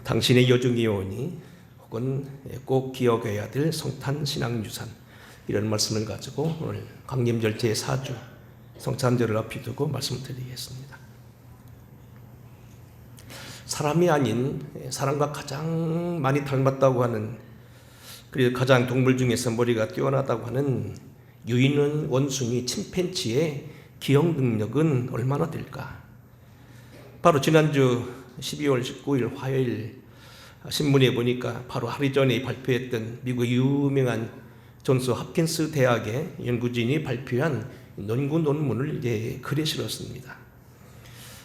당신의 여중이오니 혹은 꼭 기억해야 될 성탄 신앙유산, 이런 말씀을 가지고 오늘 광림절 제4주 성탄절을 앞두고 말씀을 드리겠습니다. 사람이 아닌 사람과 가장 많이 닮았다고 하는, 그리고 가장 동물 중에서 머리가 뛰어나다고 하는 유인원 원숭이 침팬지의 기억 능력은 얼마나 될까? 바로 지난주 12월 19일 화요일 신문에 보니까 바로 하루 전에 발표했던 미국 유명한 존스 홉킨스 대학의 연구진이 발표한 연구 논문을 글에 실었습니다.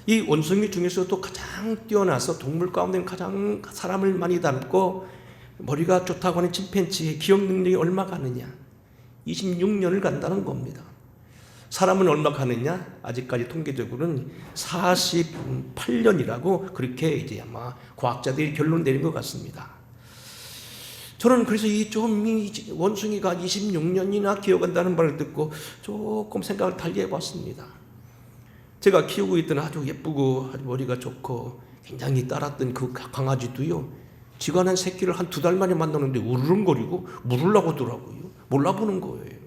이 원숭이 중에서도 가장 뛰어나서 동물 가운데 가장 사람을 많이 닮고 머리가 좋다고 하는 침팬지의 기억 능력이 얼마 가느냐? 26년을 간다는 겁니다. 사람은 얼마 가느냐? 아직까지 통계적으로는 48년이라고 그렇게 아마 과학자들이 결론 내린 것 같습니다. 저는 그래서 이 원숭이가 26년이나 기어간다는 말을 듣고 조금 생각을 달리 해봤습니다. 제가 키우고 있던 아주 예쁘고 아주 머리가 좋고 굉장히 따랐던 그 강아지도요, 지가 난 새끼를 한 2달 만에 만나는데 우르릉거리고 물으려고 하더라고요. 몰라보는 거예요.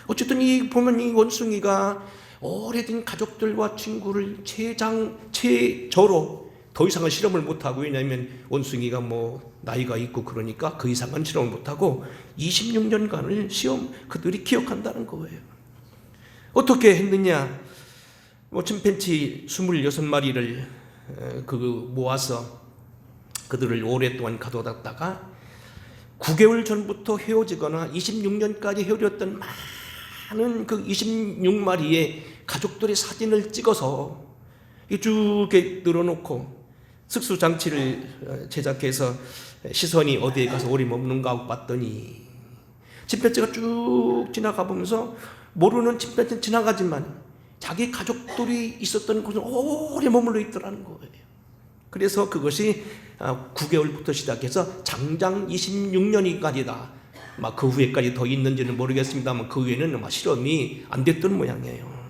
어쨌든 보면 이 원숭이가 오래된 가족들과 친구를 최저로 더 이상은 실험을 못하고, 왜냐하면 원숭이가 나이가 있고 그러니까 그 이상은 실험을 못하고 26년간을 그들이 기억한다는 거예요. 어떻게 했느냐? 침팬지 26마리를 모아서 그들을 오랫동안 가둬뒀다가 9개월 전부터 헤어지거나 26년까지 헤어졌던 많은 그 26마리의 가족들의 사진을 찍어서 쭉 늘어놓고 특수장치를 제작해서 시선이 어디에 가서 오래 머무는가 하고 봤더니 침팬지가 쭉 지나가 보면서 모르는 침팬지는 지나가지만 자기 가족들이 있었던 곳은 오래 머물러 있더라는 거예요. 그래서 그것이 9개월부터 시작해서 장장 26년까지다. 그 후에까지 더 있는지는 모르겠습니다만 그 후에는 실험이 안 됐던 모양이에요.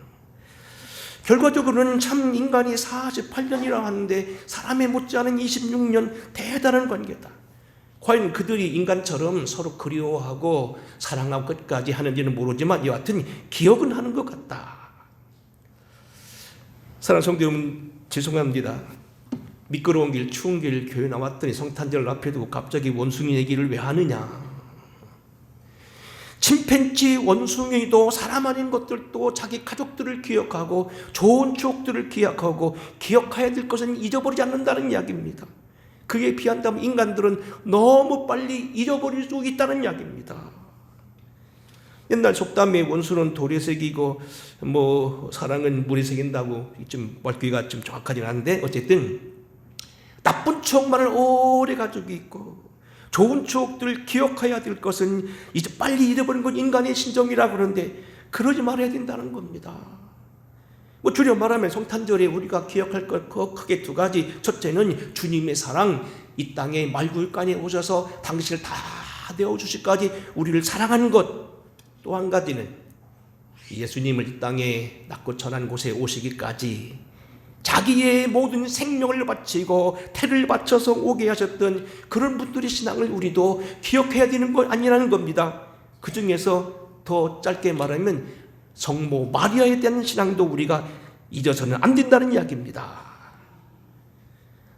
결과적으로는 참 인간이 48년이라 하는데 사람에 못지않은 26년, 대단한 관계다. 과연 그들이 인간처럼 서로 그리워하고 사랑하고 끝까지 하는지는 모르지만 여하튼 기억은 하는 것 같다. 사랑하는 성도 여러분, 죄송합니다. 미끄러운 길, 추운 길 교회 나왔더니 성탄절 앞에 두고 갑자기 원숭이 얘기를 왜 하느냐? 침팬지 원숭이도 사람 아닌 것들도 자기 가족들을 기억하고 좋은 추억들을 기억하고 기억해야 될 것은 잊어버리지 않는다는 이야기입니다. 그에 비한다면 인간들은 너무 빨리 잊어버릴 수 있다는 이야기입니다. 옛날 속담에 원수는 돌에 새기고 사랑은 물에 새긴다고 좀 말귀가 좀 정확하진 않은데, 어쨌든 나쁜 추억만을 오래 가지고 있고 좋은 추억들을 기억해야 될 것은 이제 빨리 잃어버린 건 인간의 신정이라고 그러는데 그러지 말아야 된다는 겁니다. 줄여 말하면 성탄절에 우리가 기억할 것 크게 2가지. 첫째는 주님의 사랑, 이 땅에 말굴간에 오셔서 당신을 다 내어주시기까지 우리를 사랑하는 것. 또 한 가지는 예수님을 이 땅에 낳고 천한 곳에 오시기까지 자기의 모든 생명을 바치고 태를 바쳐서 오게 하셨던 그런 분들의 신앙을 우리도 기억해야 되는 것 아니라는 겁니다. 그 중에서 더 짧게 말하면 성모 마리아에 대한 신앙도 우리가 잊어서는 안 된다는 이야기입니다.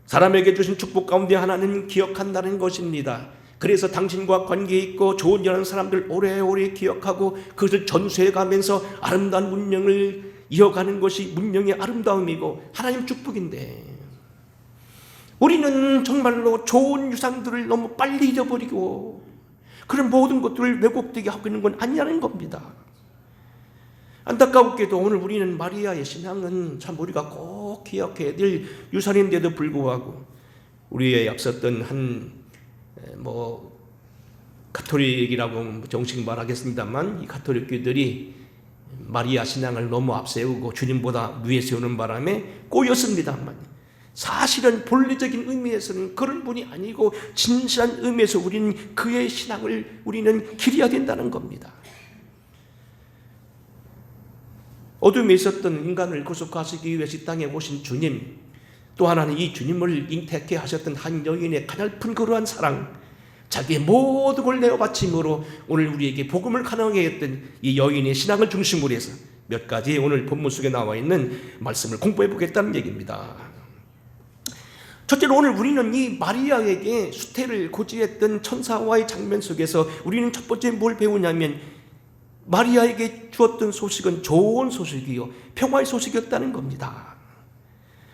사람에게 주신 축복 가운데 하나는 기억한다는 것입니다. 그래서 당신과 관계 있고 좋은 일하는 사람들 오래오래 기억하고 그것을 전수해가면서 아름다운 문명을 이어가는 것이 문명의 아름다움이고 하나님 축복인데, 우리는 정말로 좋은 유산들을 너무 빨리 잊어버리고 그런 모든 것들을 왜곡되게 하고 있는 건 아니라는 겁니다. 안타깝게도 오늘 우리는 마리아의 신앙은 참 우리가 꼭 기억해야 될 유산인데도 불구하고 우리의 앞섰던 한 가톨릭이라고 정식 말하겠습니다만 이 가톨릭교들이 마리아 신앙을 너무 앞세우고 주님보다 위에 세우는 바람에 꼬였습니다만, 사실은 본래적인 의미에서는 그런 분이 아니고 진실한 의미에서 우리는 그의 신앙을 우리는 기려야 된다는 겁니다. 어둠에 있었던 인간을 구속하시기 위해서 이 땅에 오신 주님, 또 하나는 이 주님을 잉태케 하셨던 한 여인의 가냘픈 그러한 사랑, 자기의 모든 걸 내어 바침으로 오늘 우리에게 복음을 가능하게 했던 이 여인의 신앙을 중심으로 해서 몇 가지 오늘 본문 속에 나와 있는 말씀을 공부해 보겠다는 얘기입니다. 첫째로 오늘 우리는 이 마리아에게 수태를 고지했던 천사와의 장면 속에서 우리는 첫 번째 뭘 배우냐면, 마리아에게 주었던 소식은 좋은 소식이요 평화의 소식이었다는 겁니다.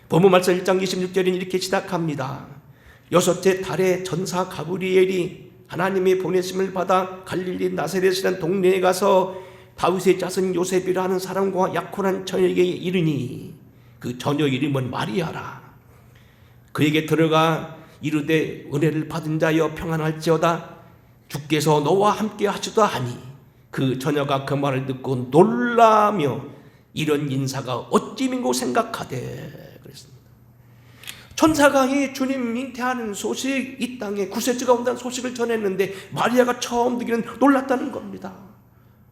본문 말씀 1장 26절은 이렇게 시작합니다. 여섯째 달에 전사 가브리엘이 하나님의 보내심을 받아 갈릴리 나사렛이라는 동네에 가서 다윗의 자손 요셉이라 하는 사람과 약혼한 처녀에게 이르니 그 처녀 이름은 마리아라. 그에게 들어가 이르되 은혜를 받은 자여 평안할지어다. 주께서 너와 함께 하시다 하니 그 처녀가 그 말을 듣고 놀라며 이런 인사가 어찌민고 생각하되 그랬습니다. 천사가 이 주님 잉태하는 소식, 이 땅에 구세주가 온다는 소식을 전했는데 마리아가 처음 듣기는 놀랐다는 겁니다.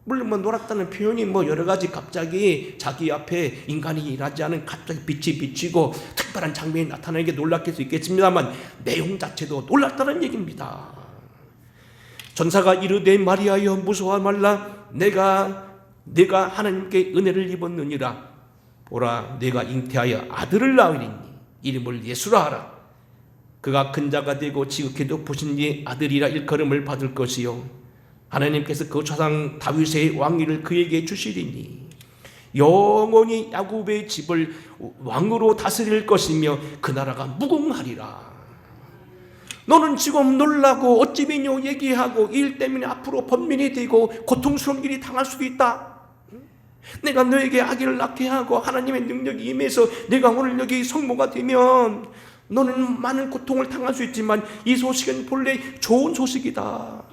물론 놀랐다는 표현이 여러 가지, 갑자기 자기 앞에 인간이 일하지 않은 갑자기 빛이 비치고 특별한 장면이 나타나는 게 놀랐을 수 있겠습니다만 내용 자체도 놀랐다는 얘기입니다. 전사가 이르되 마리아여 무서워하지 말라. 내가 하나님께 은혜를 입었느니라. 보라 내가 잉태하여 아들을 낳으리니 이름을 예수라 하라. 그가 큰 자가 되고 지극히 높으신 이의 아들이라 일컬음을 받을 것이요 하나님께서 그 조상 다윗의 왕위를 그에게 주시리니 영원히 야곱의 집을 왕으로 다스릴 것이며 그 나라가 무궁하리라. 너는 지금 놀라고 어찌미뇨 얘기하고 일 때문에 앞으로 번민이 되고 고통스러운 일이 당할 수도 있다. 내가 너에게 아기를 낳게 하고 하나님의 능력이 임해서 내가 오늘 여기 성모가 되면 너는 많은 고통을 당할 수 있지만 이 소식은 본래 좋은 소식이다.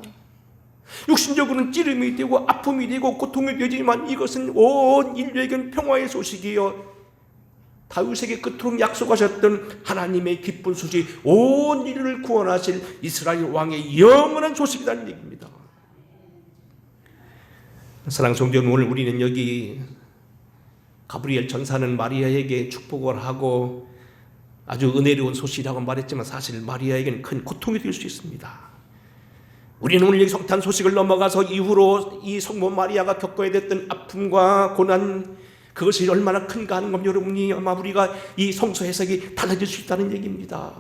육신적으로는 찌름이 되고 아픔이 되고 고통이 되지만 이것은 온 인류에게는 평화의 소식이요 다윗에게 그토록 약속하셨던 하나님의 기쁜 소식, 온 인류를 구원하실 이스라엘 왕의 영원한 소식이라는 얘기입니다. 사랑하는 성도 여러분, 오늘 우리는 여기 가브리엘 천사는 마리아에게 축복을 하고 아주 은혜로운 소식이라고 말했지만 사실 마리아에게는 큰 고통이 될 수 있습니다. 우리는 오늘 여기 성탄 소식을 넘어가서 이후로 이 성모 마리아가 겪어야 됐던 아픔과 고난, 그것이 얼마나 큰가 하는 것, 여러분이 아마 우리가 이 성서 해석이 달라질 수 있다는 얘기입니다.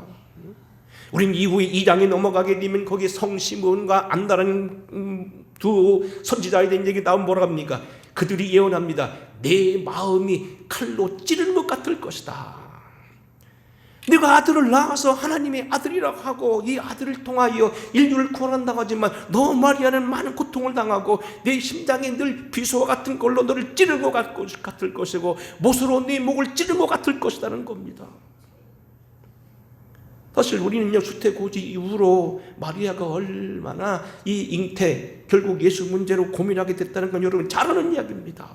우리는 이후에 2장에 넘어가게 되면 거기 성시몬과 안다라는 두 선지자에 대한 얘기 나오면 뭐라고 합니까? 그들이 예언합니다. 내 마음이 칼로 찌르는 것 같을 것이다. 네가 아들을 낳아서 하나님의 아들이라고 하고 이 아들을 통하여 인류를 구원한다고 하지만 너 마리아는 많은 고통을 당하고 내 심장이 늘 비수와 같은 걸로 너를 찌르는 것 같을 것이고 못으로 네 목을 찌르는 것 같을 것이라는 겁니다. 사실 우리는요, 수태고지 이후로 마리아가 얼마나 이 잉태, 결국 예수 문제로 고민하게 됐다는 건 여러분 잘 아는 이야기입니다.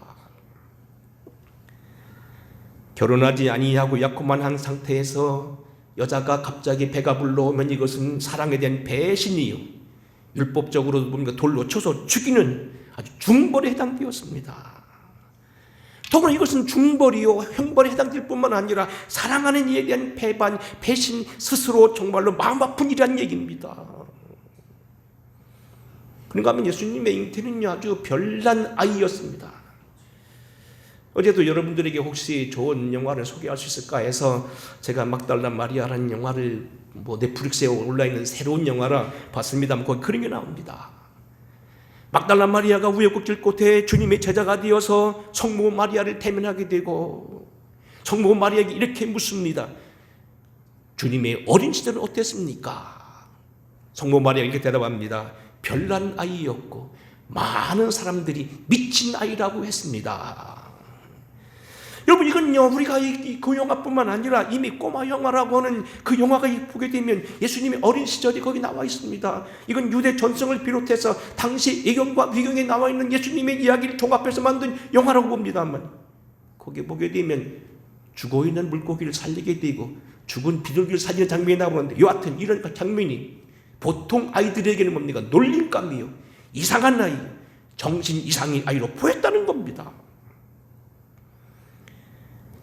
결혼하지 아니하고 약혼만 한 상태에서 여자가 갑자기 배가 불러오면 이것은 사랑에 대한 배신이요, 율법적으로 보니까 돌로 쳐서 죽이는 아주 중벌에 해당되었습니다. 더구나 이것은 중벌이요 형벌에 해당될 뿐만 아니라 사랑하는 이에 대한 배반, 배신, 스스로 정말로 마음 아픈 일이라는 얘기입니다. 그런가 하면 예수님의 잉태는요 아주 별난 아이였습니다. 어제도 여러분들에게 혹시 좋은 영화를 소개할 수 있을까 해서 제가 막달라 마리아라는 영화를 넷플릭스에 올라있는 새로운 영화라 봤습니다. 거기 그런 게 나옵니다. 막달라 마리아가 우여곡절 끝에 주님의 제자가 되어서 성모 마리아를 대면하게 되고 성모 마리아에게 이렇게 묻습니다. 주님의 어린 시절은 어땠습니까? 성모 마리아가 이렇게 대답합니다. 별난 아이였고 많은 사람들이 미친 아이라고 했습니다. 여러분, 이건요 우리가 그 영화뿐만 아니라 이미 꼬마 영화라고 하는 그 영화가 보게 되면 예수님의 어린 시절이 거기 나와 있습니다. 이건 유대 전성을 비롯해서 당시 예경과 위경에 나와 있는 예수님의 이야기를 종합해서 만든 영화라고 봅니다만, 거기 보게 되면 죽어있는 물고기를 살리게 되고 죽은 비둘기를 살리는 장면이 나오는데, 여하튼 이런 장면이 보통 아이들에게는 뭡니까? 놀림감이요, 이상한 아이, 정신 이상의 아이로 보였다는 겁니다.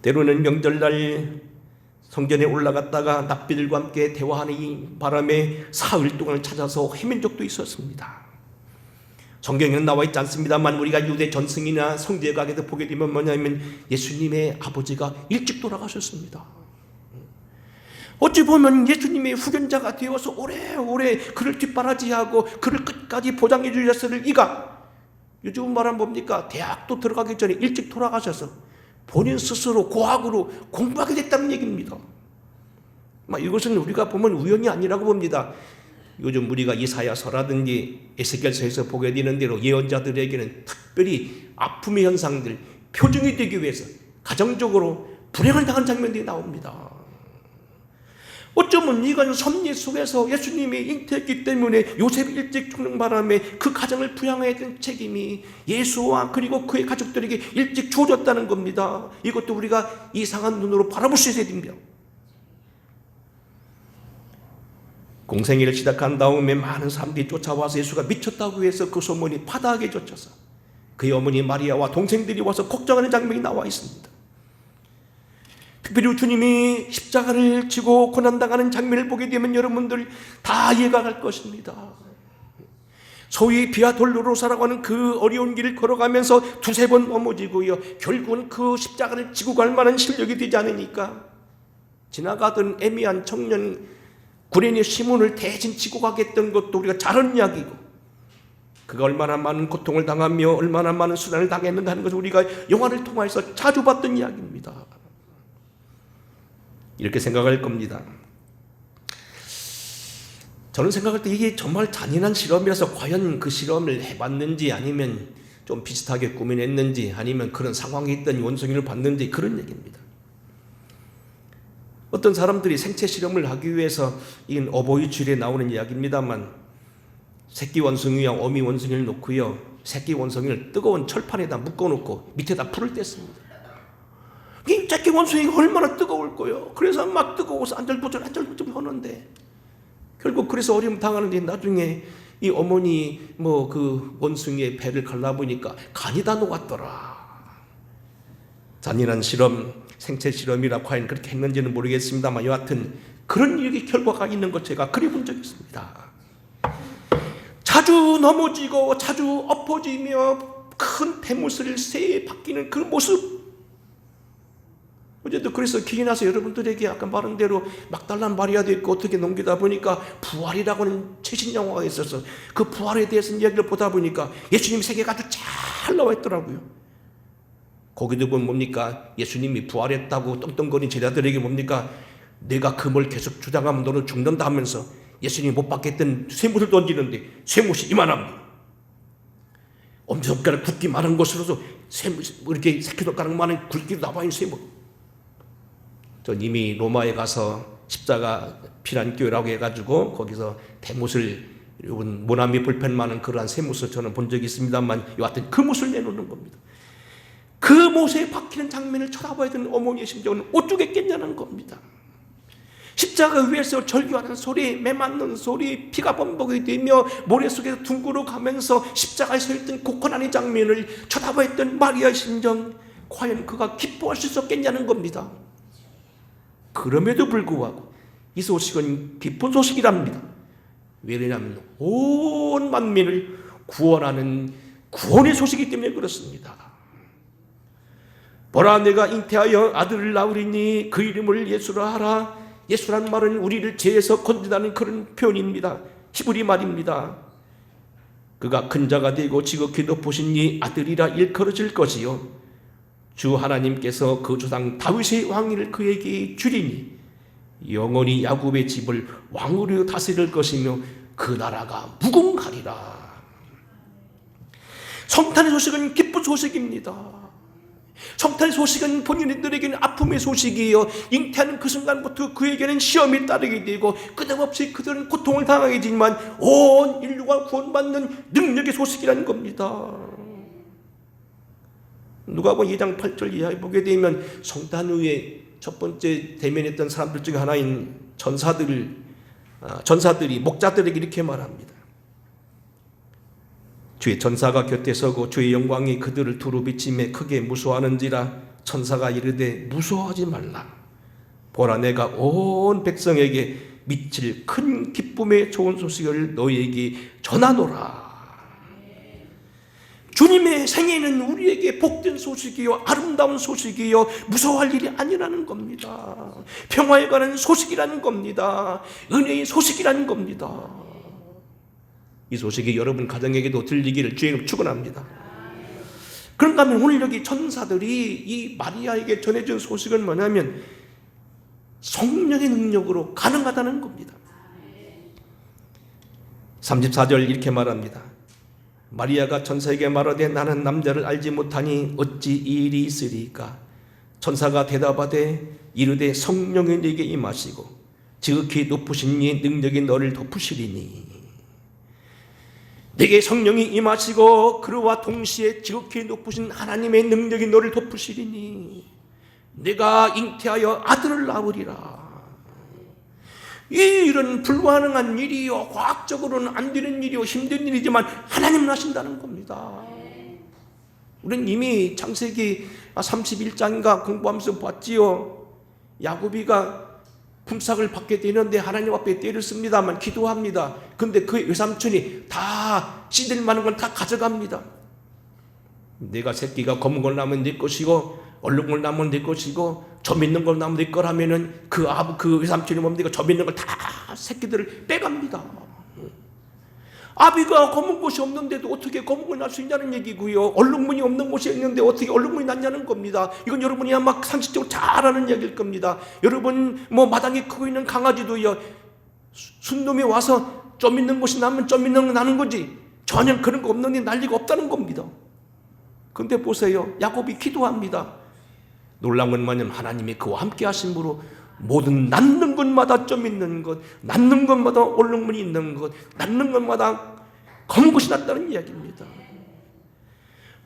때로는 명절날 성전에 올라갔다가 납비들과 함께 대화하는 이 바람에 사흘 동안 찾아서 헤맨 적도 있었습니다. 성경에는 나와 있지 않습니다만 우리가 유대 전승이나 성지각에서 보게 되면 뭐냐면 예수님의 아버지가 일찍 돌아가셨습니다. 어찌 보면 예수님의 후견자가 되어서 오래오래 그를 뒷바라지하고 그를 끝까지 보장해 주셨을 이가 요즘 말하면 뭡니까? 대학도 들어가기 전에 일찍 돌아가셔서 본인 스스로 고학으로 공부하게 됐다는 얘기입니다. 이것은 우리가 보면 우연이 아니라고 봅니다. 요즘 우리가 이사야서라든지 에스겔서에서 보게 되는 대로 예언자들에게는 특별히 아픔의 현상들, 표징이 되기 위해서 가정적으로 불행을 당한 장면들이 나옵니다. 어쩌면 이건 섭리 속에서 예수님이 잉태했기 때문에 요셉이 일찍 죽는 바람에 그 가정을 부양해야 되는 책임이 예수와 그리고 그의 가족들에게 일찍 주어졌다는 겁니다. 이것도 우리가 이상한 눈으로 바라볼 수 있어야 됩니다. 공생애를 시작한 다음에 많은 사람들이 쫓아와서 예수가 미쳤다고 해서 그 소문이 파다하게 젖혀서 그의 어머니 마리아와 동생들이 와서 걱정하는 장면이 나와 있습니다. 특별히 주님이 십자가를 지고 고난당하는 장면을 보게 되면 여러분들 다 이해가 갈 것입니다. 소위 비아 돌로로사라고 하는 그 어려운 길을 걸어가면서 두세 번 넘어지고요. 결국은 그 십자가를 지고 갈 만한 실력이 되지 않으니까 지나가던 애미한 청년 구레네 시몬을 대신 지고 가겠던 것도 우리가 잘 아는 이야기고 그가 얼마나 많은 고통을 당하며 얼마나 많은 수난을 당했는가 하는 것을 우리가 영화를 통해서 자주 봤던 이야기입니다. 이렇게 생각할 겁니다. 저는 생각할 때 이게 정말 잔인한 실험이라서 과연 그 실험을 해봤는지 아니면 좀 비슷하게 꾸며냈는지 아니면 그런 상황에 있던 원숭이를 봤는지 그런 얘기입니다. 어떤 사람들이 생체 실험을 하기 위해서 이건 어버이줄에 나오는 이야기입니다만 새끼 원숭이와 어미 원숭이를 놓고요. 새끼 원숭이를 뜨거운 철판에다 묶어놓고 밑에다 풀을 뗐습니다. 이 새끼 원숭이가 얼마나 뜨거울 거예요. 그래서 막 뜨거워서 안절부절 하는데 결국 그래서 어려움 당하는데 나중에 이 어머니 그 원숭이의 배를 갈라보니까 간이 다 녹았더라. 잔인한 실험, 생체 실험이라 과연 그렇게 했는지는 모르겠습니다만 여하튼 그런 일이 결과가 있는 것 제가 그려본 적이 있습니다. 자주 넘어지고 자주 엎어지며 큰 대못을 새에 바뀌는 그 모습. 어제도 그래서 기이 나서 여러분들에게 아까 말한 대로 막달란 마리아도 있고 어떻게 넘기다 보니까 부활이라고 하는 최신 영화가 있어서 그 부활에 대해서 이야기를 보다 보니까 예수님 세계가 아주 잘 나와 있더라고요. 거기도 보면 뭡니까? 예수님이 부활했다고 떵떵거린 제자들에게 뭡니까? 내가 금을 계속 주장하면 너는 죽는다 하면서 예수님이 못 받겠던 쇠못을 던지는데 쇠못이 이만합니다. 엄지손가락 굵기 많은 것으로서 쇠못, 이렇게 새끼손가락만한 굵기로 나와 있는 쇠못. 전 이미 로마에 가서 십자가 피난교회라고 해가지고 거기서 대못을 모나미 볼펜 많은 그러한 쇠못을 저는 본 적이 있습니다만 여하튼 그 못을 내놓는 겁니다. 그 못에 박히는 장면을 쳐다봐야 되는 어머니의 심정은 어쩌겠겠냐는 겁니다. 십자가 위에서 절규하는 소리, 매맞는 소리, 피가 범벅이 되며 모래 속에서 둥그러 가면서 십자가에 서 있던 고난의 장면을 쳐다봐야 했던 마리아의 심정, 과연 그가 기뻐할 수 있었겠냐는 겁니다. 그럼에도 불구하고 이 소식은 기쁜 소식이랍니다. 왜냐하면 온 만민을 구원하는 구원의 소식이기 때문에 그렇습니다. 보라 내가 잉태하여 아들을 낳으리니 그 이름을 예수라 하라. 예수란 말은 우리를 죄에서 건진다는 그런 표현입니다. 히브리 말입니다. 그가 큰 자가 되고 지극히 높으시니 아들이라 일컬어질 것이요 주 하나님께서 그 조상 다윗의 왕위를 그에게 주리니 영원히 야곱의 집을 왕으로 다스릴 것이며 그 나라가 무궁하리라. 성탄의 소식은 기쁜 소식입니다. 성탄의 소식은 본인들에게는 아픔의 소식이에요. 잉태하는 그 순간부터 그에게는 시험이 따르게 되고 끝없이 그들은 고통을 당하게 되지만 온 인류가 구원받는 능력의 소식이라는 겁니다. 누가복음 2장 8절 이하에 보게 되면 성탄 후에 첫 번째 대면했던 사람들 중에 하나인 전사들이 목자들에게 이렇게 말합니다. 주의 전사가 곁에 서고 주의 영광이 그들을 두루 비치매 크게 무서워하는지라. 천사가 이르되 무서워하지 말라. 보라, 내가 온 백성에게 미칠 큰 기쁨의 좋은 소식을 너희에게 전하노라. 주님의 생애는 우리에게 복된 소식이요, 아름다운 소식이요, 무서워할 일이 아니라는 겁니다. 평화에 관한 소식이라는 겁니다. 은혜의 소식이라는 겁니다. 이 소식이 여러분 가정에게도 들리기를 주의 축원합니다. 그런가 하면 오늘 여기 천사들이 이 마리아에게 전해준 소식은 뭐냐면 성령의 능력으로 가능하다는 겁니다. 34절 이렇게 말합니다. 마리아가 천사에게 말하되 나는 남자를 알지 못하니 어찌 이 일이 있으리까? 천사가 대답하되 이르되 성령이 네게 임하시고 지극히 높으신 이 능력이 너를 덮으시리니. 네게 성령이 임하시고 그와 동시에 지극히 높으신 하나님의 능력이 너를 덮으시리니 네가 잉태하여 아들을 낳으리라. 이 일은 불가능한 일이요, 과학적으로는 안 되는 일이요, 힘든 일이지만 하나님은 하신다는 겁니다. 우리는 이미 창세기 31장인가 공부하면서 봤지요. 야곱이가 품삯을 받게 되는데 하나님 앞에 때를 씁니다만 기도합니다. 근데 그 외삼촌이 다 씨들 많은 건 다 가져갑니다. 내가 새끼가 검은 걸 낳으면 네 것이고 얼른 걸 낳으면 네 것이고 점 있는 걸 낳으면 네 거라면은 그 외삼촌이 뭡니까? 점 있는 걸 다 새끼들을 빼갑니다. 아비가 검은 곳이 없는데도 어떻게 검은 걸 낳을 수 있냐는 얘기고요. 얼룩무늬 없는 곳이 있는데 어떻게 얼룩무늬 낳냐는 겁니다. 이건 여러분이 아마 상식적으로 잘 아는 얘기일 겁니다. 여러분 마당에 크고 있는 강아지도요, 순놈이 와서 점 있는 곳이 나면 점 있는 거 나는 거지 전혀 그런 거 없는데 날 리가 없다는 겁니다. 근데 보세요. 야곱이 기도합니다. 놀라운 건 뭐냐면 하나님이 그와 함께 하심으로 모든 낳는 것마다 점 있는 것, 낳는 것마다 얼룩무늬 있는 것, 낳는 것마다 검은 것이 났다는 이야기입니다.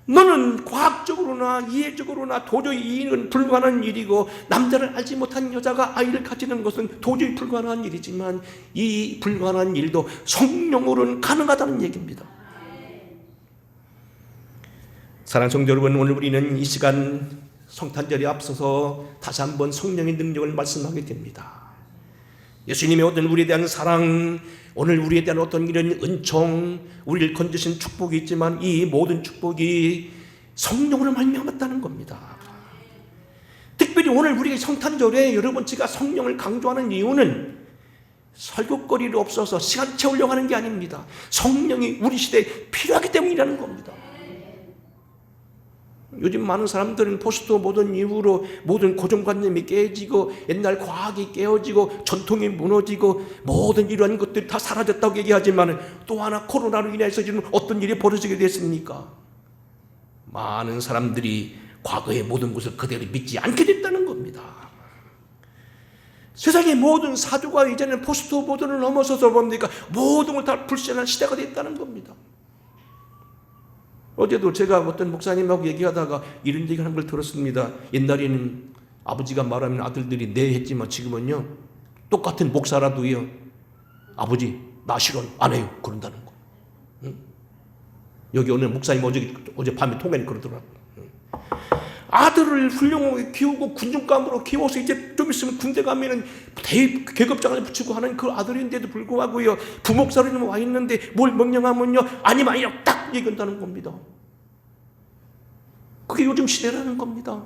너는 과학적으로나 이해적으로나 도저히 이해는 불가능한 일이고 남자를 알지 못한 여자가 아이를 가지는 것은 도저히 불가능한 일이지만 이 불가능한 일도 성령으로는 가능하다는 얘기입니다. 사랑하는 성도 여러분, 오늘 우리는 이 시간 성탄절에 앞서서 다시 한번 성령의 능력을 말씀하게 됩니다. 예수님의 어떤 우리에 대한 사랑, 오늘 우리에 대한 어떤 이런 은총, 우리를 건지신 축복이 있지만 이 모든 축복이 성령으로 말미암았다는 겁니다. 특별히 오늘 우리가 성탄절에 여러분 제가 성령을 강조하는 이유는 설교거리를 없어서 시간 채우려고 하는 게 아닙니다. 성령이 우리 시대에 필요하기 때문이라는 겁니다. 요즘 많은 사람들은 포스트 모던 이후로 모든 고정관념이 깨지고 옛날 과학이 깨어지고 전통이 무너지고 모든 이러한 것들이 다 사라졌다고 얘기하지만 또 하나 코로나로 인해서 지금 어떤 일이 벌어지게 됐습니까? 많은 사람들이 과거의 모든 것을 그대로 믿지 않게 됐다는 겁니다. 세상의 모든 사조가 이제는 포스트 모던을 넘어서서 뭡니까? 모든 걸 다 불신한 시대가 됐다는 겁니다. 어제도 제가 어떤 목사님하고 얘기하다가 이런 얘기를 하는 걸 들었습니다. 옛날에는 아버지가 말하면 아들들이 네 했지만 지금은요, 똑같은 목사라도요, 아버지 나 싫어 안 해요 그런다는 거. 응? 여기 오늘 목사님 어제 밤에 통화에 그러더라고요. 아들을 훌륭하게 키우고 군중감으로 키워서 이제 좀 있으면 군대 가면은 계급장을 붙이고 하는 그 아들인데도 불구하고요, 부목사로는 와 있는데 뭘 명령하면요, 아니면 아니라고 딱 얘기한다는 겁니다. 그게 요즘 시대라는 겁니다.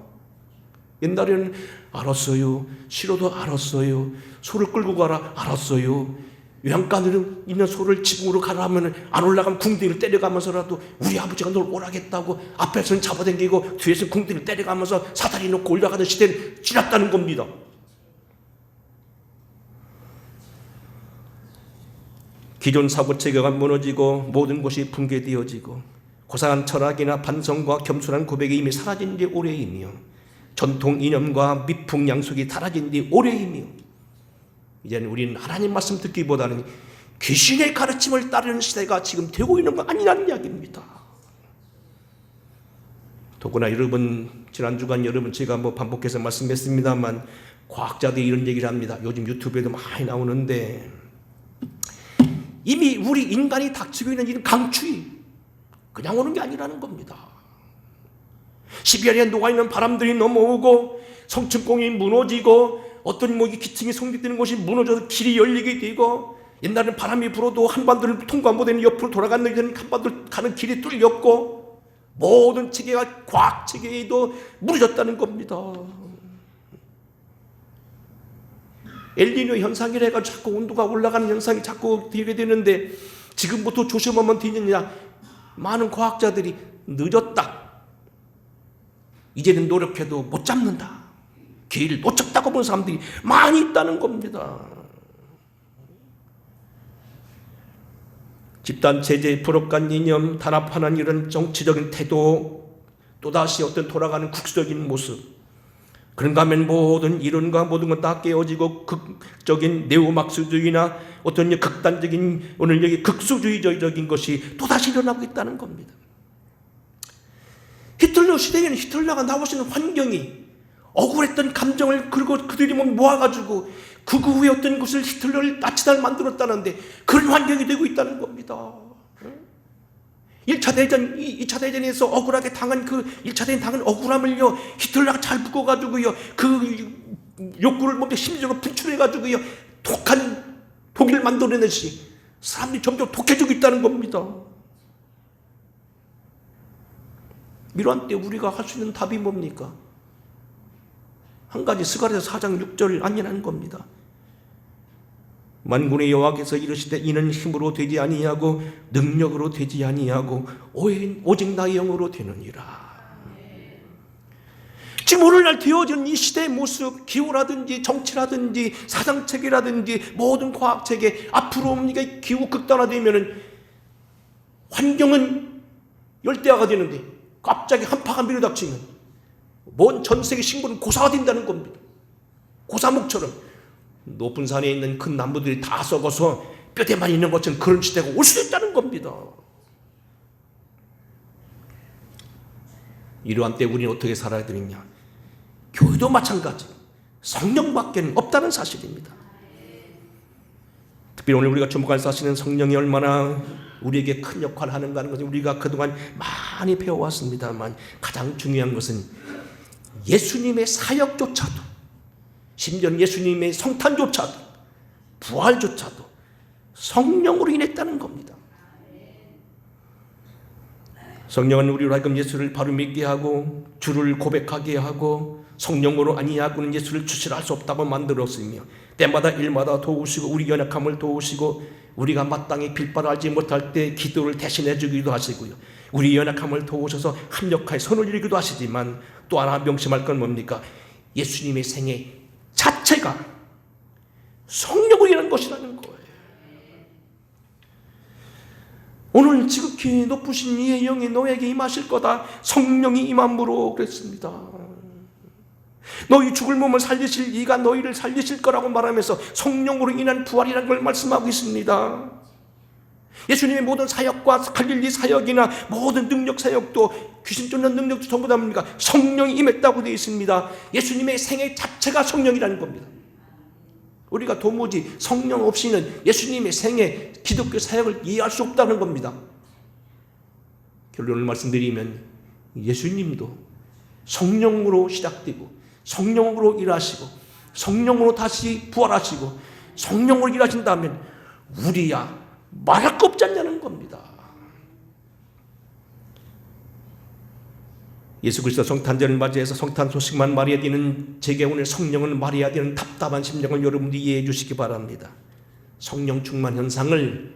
옛날에는 알았어요, 싫어도 알았어요, 소를 끌고 가라 알았어요, 외양간으로 있는 소를 지붕으로 가라 하면 안 올라가면 궁둥이를 때려가면서라도 우리 아버지가 널 오라겠다고 앞에서는 잡아당기고 뒤에서는 궁둥이를 때려가면서 사다리 놓고 올라가는 시대는 지났다는 겁니다. 기존 사고체계가 무너지고 모든 것이 붕괴되어지고 고상한 철학이나 반성과 겸손한 고백이 이미 사라진 지 오래이며 전통 이념과 미풍양속이 사라진 지 오래이며 이제는 우리는 하나님 말씀 듣기보다는 귀신의 가르침을 따르는 시대가 지금 되고 있는 거 아니라는 이야기입니다. 더구나 여러분, 지난 주간 여러분 제가 반복해서 말씀했습니다만 과학자들이 이런 얘기를 합니다. 요즘 유튜브에도 많이 나오는데 이미 우리 인간이 닥치고 있는 이런 강추위 그냥 오는 게 아니라는 겁니다. 12월에 녹아있는 바람들이 넘어오고 성층공이 무너지고 어떤 이 기층이 성립되는 것이 무너져서 길이 열리게 되고, 옛날에는 바람이 불어도 한반도를 통과 못하는 옆으로 돌아가는 한반도를 가는 길이 뚫렸고, 모든 체계가 과학 체계에도 무너졌다는 겁니다. 엘니뇨 현상이라 해가지고 자꾸 온도가 올라가는 현상이 자꾸 되게 되는데, 지금부터 조심하면 되느냐? 많은 과학자들이 늦었다, 이제는 노력해도 못 잡는다, 기회를 놓쳤다고 보는 사람들이 많이 있다는 겁니다. 집단 체제, 불협간 이념, 단합하는 이런 정치적인 태도, 또다시 어떤 돌아가는 국수적인 모습, 그런가 하면 모든 이론과 모든 건 다 깨어지고 극적인 네오막스주의나 어떤 극단적인 오늘 여기 극수주의적인 것이 또다시 일어나고 있다는 겁니다. 히틀러 시대에는 히틀러가 나오시는 환경이 억울했던 감정을 그리고 그들이 모아가지고 극우의 어떤 것을 히틀러를 나치달 만들었다는데, 그런 환경이 되고 있다는 겁니다. 1차 대전, 2차 대전에서 억울하게 당한 그 1차 대전 당한 억울함을요, 히틀러가 잘 묶어가지고요, 그 욕구를 몸에 심리적으로 분출해가지고요, 독한 독일을 만들어내듯이 사람들이 점점 독해지고 있다는 겁니다. 이러한 때 우리가 할 수 있는 답이 뭡니까? 한 가지, 스가랴서 4장 6절 안내하는 겁니다. 만군의 여호와께서 이르시되 이는 힘으로 되지 아니하고 능력으로 되지 아니하고 오직 나의 영으로 되느니라. 지금 오늘날 되어진 이 시대의 모습, 기후라든지 정치라든지 사상체계라든지 모든 과학체계, 앞으로 우리가 기후 극단화되면 환경은 열대화가 되는데 갑자기 한파가 밀어닥치면 먼 전 세계 신분은 고사가 된다는 겁니다. 고사목처럼 높은 산에 있는 큰 나무들이 다 썩어서 뼈대만 있는 것처럼 그런 시대가 올 수도 있다는 겁니다. 이러한 때 우리는 어떻게 살아야 되느냐? 교회도 마찬가지, 성령밖에 없다는 사실입니다. 특별히 오늘 우리가 주목할 사실은 성령이 얼마나 우리에게 큰 역할을 하는가 하는 것을 우리가 그동안 많이 배워왔습니다만, 가장 중요한 것은 예수님의 사역조차도, 심지어 예수님의 성탄조차도, 부활조차도 성령으로 인했다는 겁니다. 성령은 우리로 하여금 예수를 바로 믿게 하고 주를 고백하게 하고, 성령으로 아니하고는 예수를 주시라 할 수 없다고 만들었으며, 때마다 일마다 도우시고 우리 연약함을 도우시고, 우리가 마땅히 빌바를 알지 못할 때 기도를 대신해 주기도 하시고요, 우리 연약함을 도우셔서 합력하여 선을 이루기도 하시지만, 또 하나 명심할 건 뭡니까? 예수님의 생애 자체가 성령으로 인한 것이라는 거예요. 오늘 지극히 높으신 이의 영이 너에게 임하실 거다, 성령이 임함으로 그랬습니다. 너희 죽을 몸을 살리실 이가 너희를 살리실 거라고 말하면서 성령으로 인한 부활이라는 걸 말씀하고 있습니다. 예수님의 모든 사역과 갈릴리 사역이나 모든 능력 사역도, 귀신 쫓는 능력도 전부 다 뭡니까? 성령이 임했다고 되어 있습니다. 예수님의 생애 자체가 성령이라는 겁니다. 우리가 도무지 성령 없이는 예수님의 생애, 기독교 사역을 이해할 수 없다는 겁니다. 결론을 말씀드리면 예수님도 성령으로 시작되고 성령으로 일하시고 성령으로 다시 부활하시고 성령으로 일하신다면 우리야 말할 거 없지 않냐는 겁니다. 예수 그리스도 성탄절을 맞이해서 성탄 소식만 말해야 되는 제게 오늘 성령을 말해야 되는 답답한 심정을 여러분들이 이해해 주시기 바랍니다. 성령 충만 현상을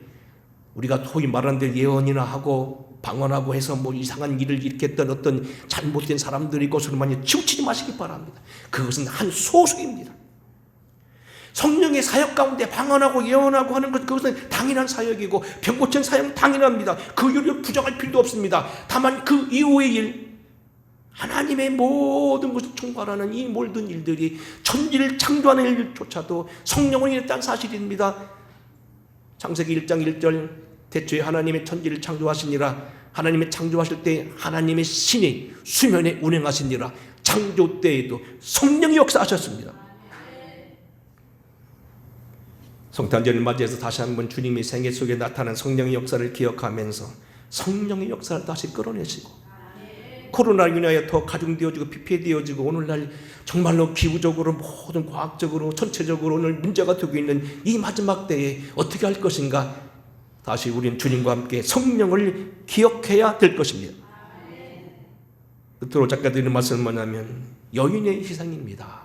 우리가 소위 말하는 대로 예언이나 하고 방언하고 해서 뭐 이상한 일을 일으켰던 어떤 잘못된 사람들의 것으로만 치우치지 마시기 바랍니다. 그것은 한 소수입니다. 성령의 사역 가운데 방언하고 예언하고 하는 것, 그것은 당연한 사역이고 병 고치는 사역은 당연합니다. 그 일을 부정할 필요도 없습니다. 다만 그 이후의 일, 하나님의 모든 것을 총괄하는 이 모든 일들이 천지를 창조하는 일조차도 성령으로 인했다는 사실입니다. 창세기 1장 1절 대초에 하나님의 천지를 창조하시니라. 하나님의 창조하실 때 하나님의 신이 수면에 운행하시니라. 창조 때에도 성령이 역사하셨습니다. 성탄절을 맞이해서 다시 한번 주님의 생애 속에 나타난 성령의 역사를 기억하면서 성령의 역사를 다시 끌어내시고 코로나로 인하여 더 가중되어지고 피폐되어지고 오늘날 정말로 기후적으로 모든 과학적으로 전체적으로 오늘 문제가 되고 있는 이 마지막 때에 어떻게 할 것인가? 다시 우리는 주님과 함께 성령을 기억해야 될 것입니다. 끝으로 작가 드리는 말씀은 뭐냐면 여인의 희생입니다.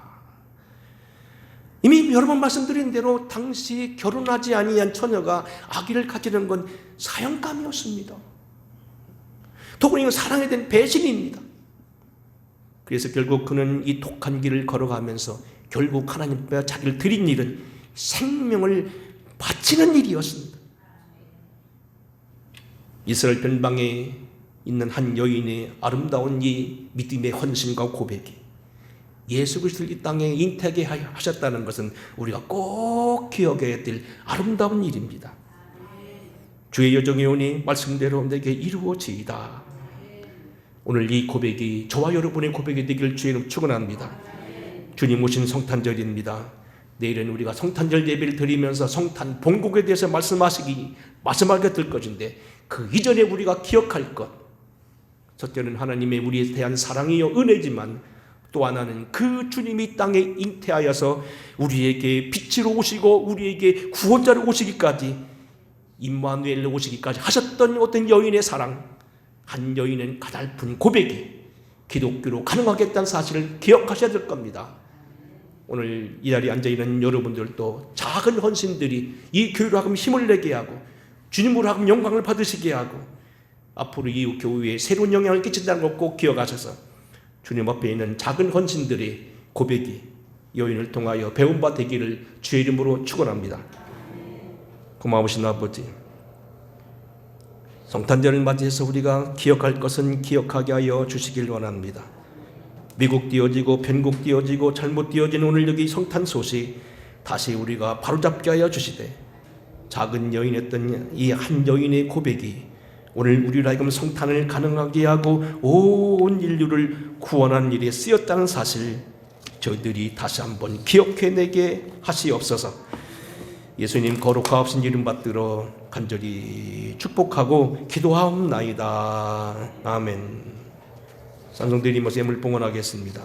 이미 여러 번 말씀드린 대로 당시 결혼하지 아니한 처녀가 아기를 가지는 건 사형감이었습니다. 더구나 사랑에 대한 배신입니다. 그래서 결국 그는 이 독한 길을 걸어가면서 결국 하나님 앞에 자기를 드린 일은 생명을 바치는 일이었습니다. 이스라엘 변방에 있는 한 여인의 아름다운 이 믿음의 헌신과 고백이 예수 그리스도를 이 땅에 잉태하게 하셨다는 것은 우리가 꼭 기억해야 될 아름다운 일입니다. 주의 여정이 오니 말씀대로 내게 이루어지이다. 오늘 이 고백이 저와 여러분의 고백이 되기를 주의 이름으로 축원합니다. 주님 오신 성탄절입니다. 내일은 우리가 성탄절 예배를 드리면서 성탄 본국에 대해서 말씀하게 될 것인데 그 이전에 우리가 기억할 것, 첫째는 하나님의 우리에 대한 사랑이요 은혜지만 또 하나는 그 주님이 땅에 잉태하여서 우리에게 빛으로 오시고 우리에게 구원자로 오시기까지 임마누엘로 오시기까지 하셨던 어떤 여인의 사랑, 한 여인은 가냘픈 고백이 기독교로 가능하겠다는 사실을 기억하셔야 될 겁니다. 오늘 이 자리에 앉아있는 여러분들도 작은 헌신들이 이 교회로 하금 힘을 내게 하고 주님으로 하금 영광을 받으시게 하고 앞으로 이 교회에 새로운 영향을 끼친다는 걸 꼭 기억하셔서 주님 앞에 있는 작은 헌신들의 고백이 여인을 통하여 배운 바 되기를 주의 이름으로 축원합니다. 고마우신 아버지, 성탄절을 맞이해서 우리가 기억할 것은 기억하게 하여 주시길 원합니다. 미국 띄어지고 편국 띄어지고 잘못 띄어진 오늘 여기 성탄 소식 다시 우리가 바로잡게 하여 주시되 작은 여인이었던 이 한 여인의 고백이 오늘 우리로 하여금 성탄을 가능하게 하고 온 인류를 구원한 일에 쓰였다는 사실 저희들이 다시 한번 기억해내게 하시옵소서. 예수님 거룩하옵신 이름 받들어 간절히 축복하고 기도하옵나이다. 아멘. 찬송드리면서 예물 봉헌하겠습니다.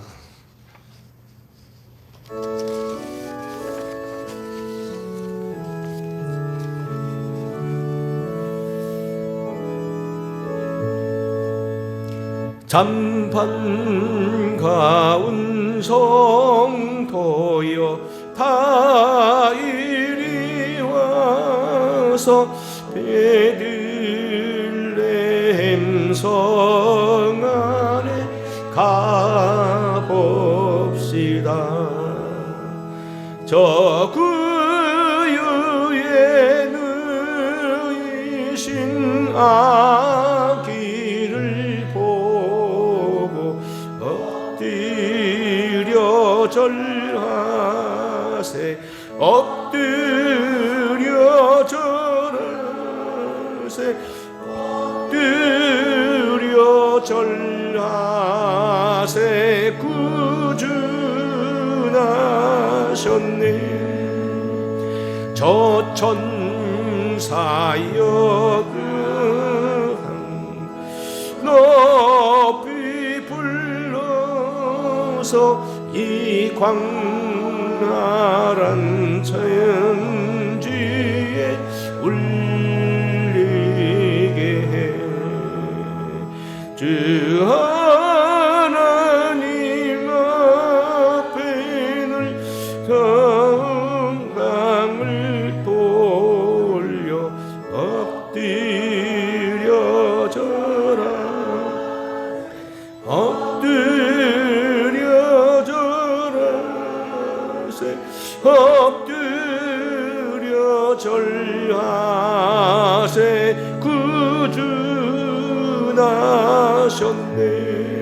잠반 가운 성도여 다 이리 와서 베들레헴 성 안에 가봅시다. 저 구유에 누이신 아기를 보고 엎드려 절하세. 엎드려 절하세. 엎드려 절하세. 구주나셨네. 저 천사여 높이 불러서 이 광활한 천지에 울리게 해. 주 하나님 앞에 늘 건강을 돌려 엎드려 절하. 엎드려 절하세. 엎드려 절하세. 구주 나셨네.